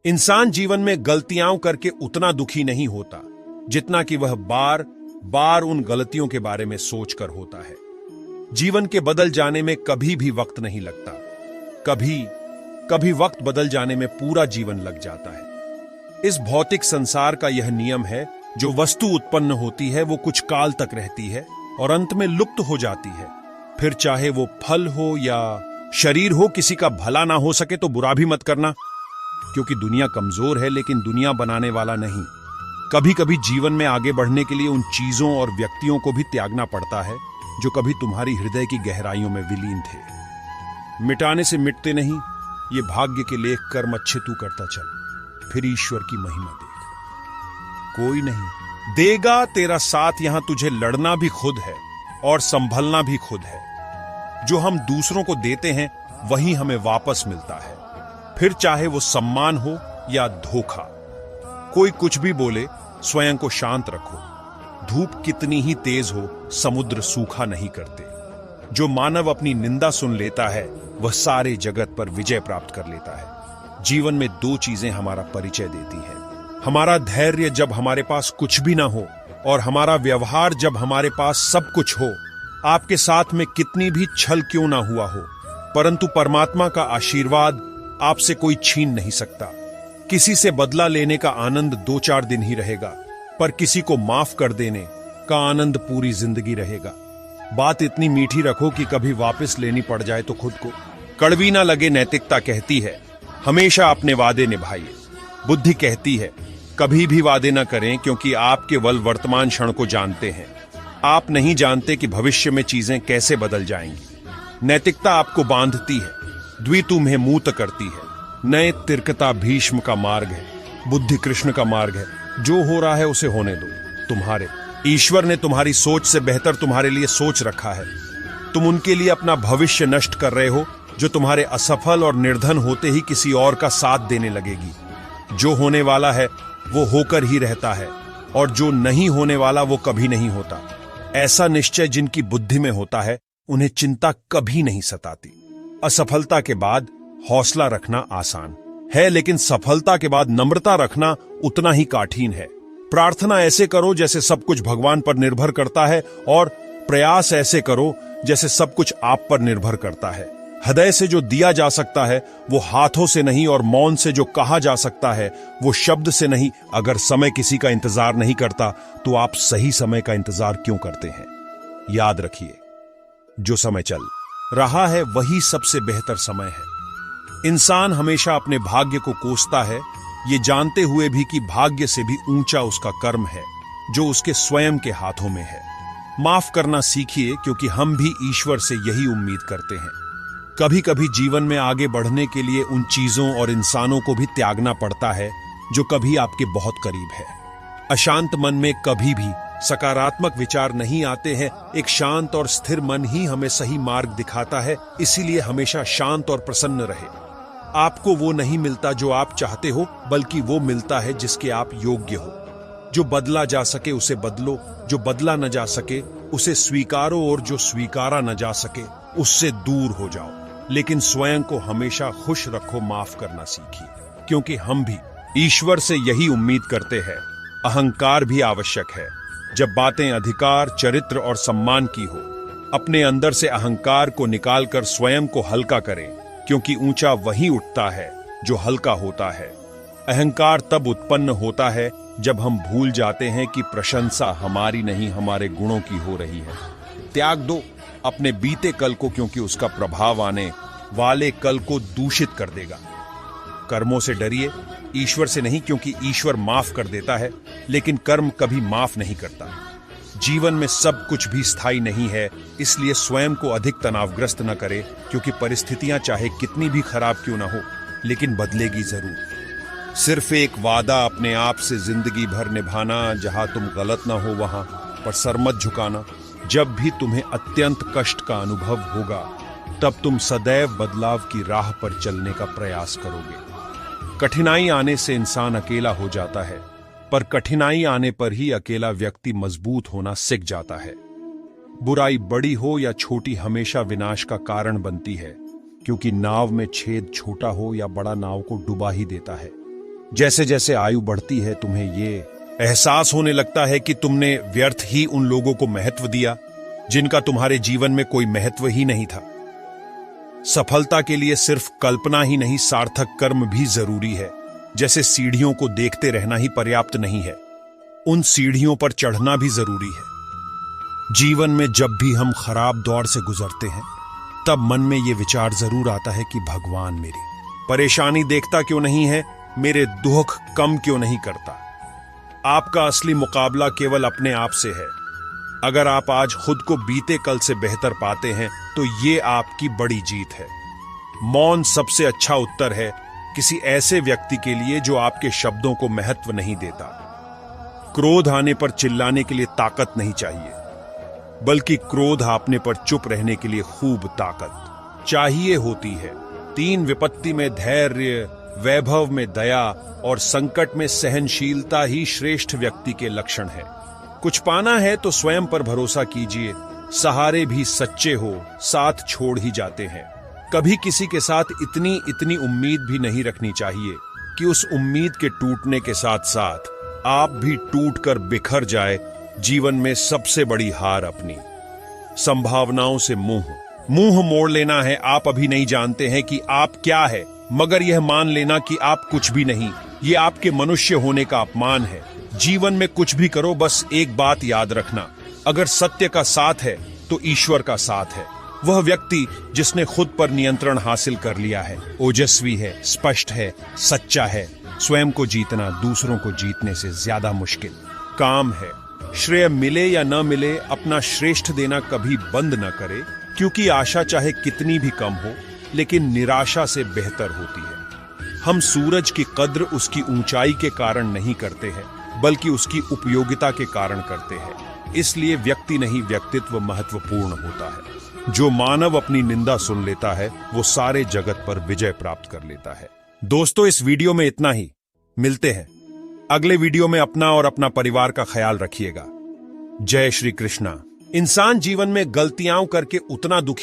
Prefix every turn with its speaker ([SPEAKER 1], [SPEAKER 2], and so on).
[SPEAKER 1] इंसान जीवन में गलतियां करके उतना दुखी नहीं होता जितना कि वह बार बार उन गलतियों के बारे में सोचकर होता है। जीवन के बदल जाने में कभी भी वक्त नहीं लगता, कभी कभी वक्त बदल जाने में पूरा जीवन लग जाता है। इस भौतिक संसार का यह नियम है, जो वस्तु उत्पन्न होती है वो कुछ काल तक रहती है और अंत में लुप्त हो जाती है। फिर चाहे वो फल हो या शरीर हो, किसी का भला ना हो सके तो बुरा भी मत करना, क्योंकि दुनिया कमजोर है लेकिन दुनिया बनाने वाला नहीं। कभी कभी जीवन में आगे बढ़ने के लिए उन चीजों और व्यक्तियों को भी त्यागना पड़ता है जो कभी तुम्हारी हृदय की गहराइयों में विलीन थे। मिटाने से मिटते नहीं, ये भाग्य के लेख कर्म अच्छे तू करता चल, फिर ईश्वर की महिमा देख। कोई नहीं देगा तेरा साथ, यहां तुझे लड़ना भी खुद है और संभलना भी खुद है। जो हम दूसरों को देते हैं वही हमें वापस मिलता है, फिर चाहे वो सम्मान हो या धोखा। कोई कुछ भी बोले, स्वयं को शांत रखो। धूप कितनी ही तेज हो, समुद्र सूखा नहीं करते। जो मानव अपनी निंदा सुन लेता है वह सारे जगत पर विजय प्राप्त कर लेता है। जीवन में दो चीजें हमारा परिचय देती हैं, हमारा धैर्य जब हमारे पास कुछ भी ना हो और हमारा व्यवहार जब हमारे पास सब कुछ हो। आपके साथ में कितनी भी छल क्यों ना हुआ हो, परंतु परमात्मा का आशीर्वाद आपसे कोई छीन नहीं सकता। किसी से बदला लेने का आनंद 2-4 दिन ही रहेगा, पर किसी को माफ कर देने का आनंद पूरी जिंदगी रहेगा। बात इतनी मीठी रखो कि कभी वापस लेनी पड़ जाए तो खुद को कड़वी ना लगे। नैतिकता कहती है हमेशा अपने वादे निभाइए। बुद्धि कहती है कभी भी वादे न करें, क्योंकि आप केवल वर्तमान क्षण को जानते हैं। आप नहीं जानते कि भविष्य में चीजें कैसे बदल जाएंगी। नैतिकता आपको बांधती है, द्वि तुम्हें मूत करती है। नए तिरकता भीष्म का मार्ग है, बुद्धि कृष्ण का मार्ग है। जो हो रहा है उसे होने दो। तुम्हारे ईश्वर ने तुम्हारी सोच से बेहतर तुम्हारे लिए सोच रखा है। तुम उनके लिए अपना भविष्य नष्ट कर रहे हो, जो तुम्हारे असफल और निर्धन होते ही किसी और का साथ देने लगेगी। जो होने वाला है वो होकर ही रहता है, और जो नहीं होने वाला वो कभी नहीं होता। ऐसा निश्चय जिनकी बुद्धि में होता है उन्हें चिंता कभी नहीं सताती। असफलता के बाद हौसला रखना आसान है, लेकिन सफलता के बाद नम्रता रखना उतना ही कठिन है। प्रार्थना ऐसे करो जैसे सब कुछ भगवान पर निर्भर करता है, और प्रयास ऐसे करो जैसे सब कुछ आप पर निर्भर करता है। हृदय से जो दिया जा सकता है वो हाथों से नहीं, और मौन से जो कहा जा सकता है वो शब्द से नहीं। अगर समय किसी का इंतजार नहीं करता तो आप सही समय का इंतजार क्यों करते हैं? याद रखिए, जो समय चल रहा है वही सबसे बेहतर समय है। इंसान हमेशा अपने भाग्य को कोसता है, ये जानते हुए भी कि भाग्य से भी ऊंचा उसका कर्म है जो उसके स्वयं के हाथों में है। माफ करना सीखिए, क्योंकि हम भी ईश्वर से यही उम्मीद करते हैं। कभी कभी जीवन में आगे बढ़ने के लिए उन चीजों और इंसानों को भी त्यागना पड़ता है जो कभी आपके बहुत करीब है। अशांत मन में कभी भी सकारात्मक विचार नहीं आते हैं। एक शांत और स्थिर मन ही हमें सही मार्ग दिखाता है, इसीलिए हमेशा शांत और प्रसन्न रहे। आपको वो नहीं मिलता जो आप चाहते हो, बल्कि वो मिलता है जिसके आप योग्य हो। जो बदला जा सके उसे बदलो, जो बदला न जा सके उसे स्वीकारो, और जो स्वीकारा न जा सके उससे दूर हो जाओ। लेकिन स्वयं को हमेशा खुश रखो, माफ करना सीखिए, क्योंकि हम भी ईश्वर से यही उम्मीद करते हैं। अहंकार भी आवश्यक है जब बातें अधिकार, चरित्र और सम्मान की हो। अपने अंदर से अहंकार को निकालकर स्वयं को हल्का करें, क्योंकि ऊंचा वही उठता है जो हल्का होता है। अहंकार तब उत्पन्न होता है जब हम भूल जाते हैं कि प्रशंसा हमारी नहीं, हमारे गुणों की हो रही है। त्याग दो अपने बीते कल को, क्योंकि उसका प्रभाव आने वाले कल को दूषित कर देगा। कर्मों से डरिए, ईश्वर से नहीं, क्योंकि ईश्वर माफ कर देता है लेकिन कर्म कभी माफ नहीं करता। जीवन में सब कुछ भी स्थायी नहीं है, इसलिए स्वयं को अधिक तनावग्रस्त न करें, क्योंकि परिस्थितियां चाहे कितनी भी खराब क्यों ना हो लेकिन बदलेगी जरूर। सिर्फ एक वादा अपने आप से जिंदगी भर निभाना, जहां तुम गलत ना हो वहां पर सर मत झुकाना। जब भी तुम्हें अत्यंत कष्ट का अनुभव होगा तब तुम सदैव बदलाव की राह पर चलने का प्रयास करोगे। कठिनाई आने से इंसान अकेला हो जाता है, पर कठिनाई आने पर ही अकेला व्यक्ति मजबूत होना सीख जाता है। बुराई बड़ी हो या छोटी हमेशा विनाश का कारण बनती है, क्योंकि नाव में छेद छोटा हो या बड़ा नाव को डुबा ही देता है। जैसे जैसे आयु बढ़ती है तुम्हें ये एहसास होने लगता है कि तुमने व्यर्थ ही उन लोगों को महत्व दिया जिनका तुम्हारे जीवन में कोई महत्व ही नहीं था। सफलता के लिए सिर्फ कल्पना ही नहीं, सार्थक कर्म भी जरूरी है। जैसे सीढ़ियों को देखते रहना ही पर्याप्त नहीं है, उन सीढ़ियों पर चढ़ना भी जरूरी है। जीवन में जब भी हम खराब दौर से गुजरते हैं तब मन में यह विचार जरूर आता है कि भगवान मेरी परेशानी देखता क्यों नहीं है, मेरे दुख कम क्यों नहीं करता। आपका असली मुकाबला केवल अपने आप से है। अगर आप आज खुद को बीते कल से बेहतर पाते हैं तो ये आपकी बड़ी जीत है। मौन सबसे अच्छा उत्तर है किसी ऐसे व्यक्ति के लिए जो आपके शब्दों को महत्व नहीं देता। क्रोध आने पर चिल्लाने के लिए ताकत नहीं चाहिए, बल्कि क्रोध आपने पर चुप रहने के लिए खूब ताकत चाहिए होती है। 3 विपत्ति में धैर्य, वैभव में दया और संकट में सहनशीलता ही श्रेष्ठ व्यक्ति के लक्षण है। कुछ पाना है तो स्वयं पर भरोसा कीजिए। सहारे भी सच्चे हो साथ छोड़ ही जाते हैं। कभी किसी के साथ इतनी उम्मीद भी नहीं रखनी चाहिए कि उस उम्मीद के टूटने के साथ साथ आप भी टूटकर बिखर जाए। जीवन में सबसे बड़ी हार अपनी संभावनाओं से मुंह मोड़ लेना है। आप अभी नहीं जानते हैं कि आप क्या है, मगर यह मान लेना कि आप कुछ भी नहीं, ये आपके मनुष्य होने का अपमान है। जीवन में कुछ भी करो, बस एक बात याद रखना, अगर सत्य का साथ है तो ईश्वर का साथ है। वह व्यक्ति जिसने खुद पर नियंत्रण हासिल कर लिया है, ओजस्वी है, स्पष्ट है, सच्चा है। स्वयं को जीतना दूसरों को जीतने से ज्यादा मुश्किल काम है। श्रेय मिले या न मिले, अपना श्रेष्ठ देना कभी बंद न करे, क्योंकि आशा चाहे कितनी भी कम हो लेकिन निराशा से बेहतर होती है। हम सूरज की कद्र उसकी ऊंचाई के कारण नहीं करते हैं, बल्कि उसकी उपयोगिता के कारण करते हैं। इसलिए व्यक्ति नहीं, व्यक्तित्व महत्वपूर्ण होता है। जो मानव अपनी निंदा सुन लेता है वो सारे जगत पर विजय प्राप्त कर लेता है। दोस्तों, इस वीडियो में इतना ही। मिलते हैं अगले वीडियो में। अपना और अपना परिवार का ख्याल रखिएगा। जय श्री कृष्णा। इंसान जीवन में गलतियां करके उतना दुखी